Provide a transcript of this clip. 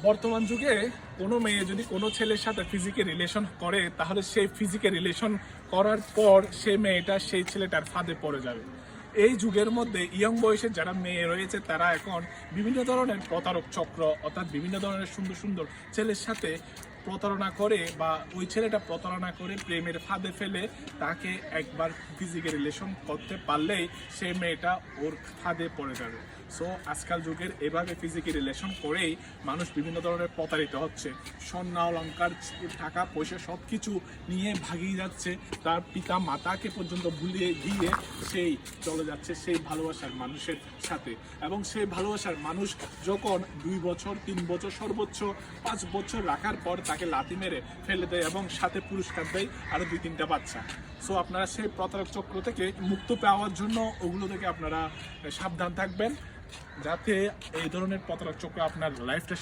বর্তমান যুগে কোনো মেয়ে যদি কোনো ছেলের সাথে ফিজিক্যাল রিলেশন করে, তাহলে সেই ফিজিক্যাল রিলেশন করার পর সে মেয়েটা সেই ছেলেটার ফাঁদে পড়ে যাবে। এই যুগের মধ্যে ইয়ং বয়সের যারা মেয়ে রয়েছে, তারা এখন বিভিন্ন ধরনের প্রতারক চক্র, অর্থাৎ বিভিন্ন ধরনের সুন্দর সুন্দর ছেলের সাথে প্রতারণা করে, বা ওই ছেলেটা প্রতারণা করে প্রেমের ফাঁদে ফেলে তাকে একবার ফিজিক্যাল রিলেশন করতে পারলেই সেই মেয়েটা ওর ফাঁদে পড়ে যাবে। সো আজকাল যুগের এভাবে ফিজিক্যাল রিলেশন করেই মানুষ বিভিন্ন ধরনের প্রতারিত হচ্ছে। স্বর্ণ অলংকার, টাকা পয়সা সব কিছু নিয়ে ভাগিয়ে যাচ্ছে, তার পিতা মাতাকে পর্যন্ত ভুলিয়ে গিয়ে সেই চলে যাচ্ছে সেই ভালোবাসার মানুষের সাথে। এবং সেই ভালোবাসার মানুষ যখন 2 বছর 3 বছর সর্বোচ্চ 5 বছর রাখার পর তাকে লাথি মেরে ফেলে দেয় এবং সাথে পুরস্কার দেয় আরও 2-3টা বাচ্চা। সো আপনারা সেই প্রতারক চক্র থেকে মুক্ত পাওয়ার জন্য ওগুলো থেকে আপনারা সাবধান থাকবেন, যাতে এই ধরনের প্রতারক চক্র আপনার লাইফটা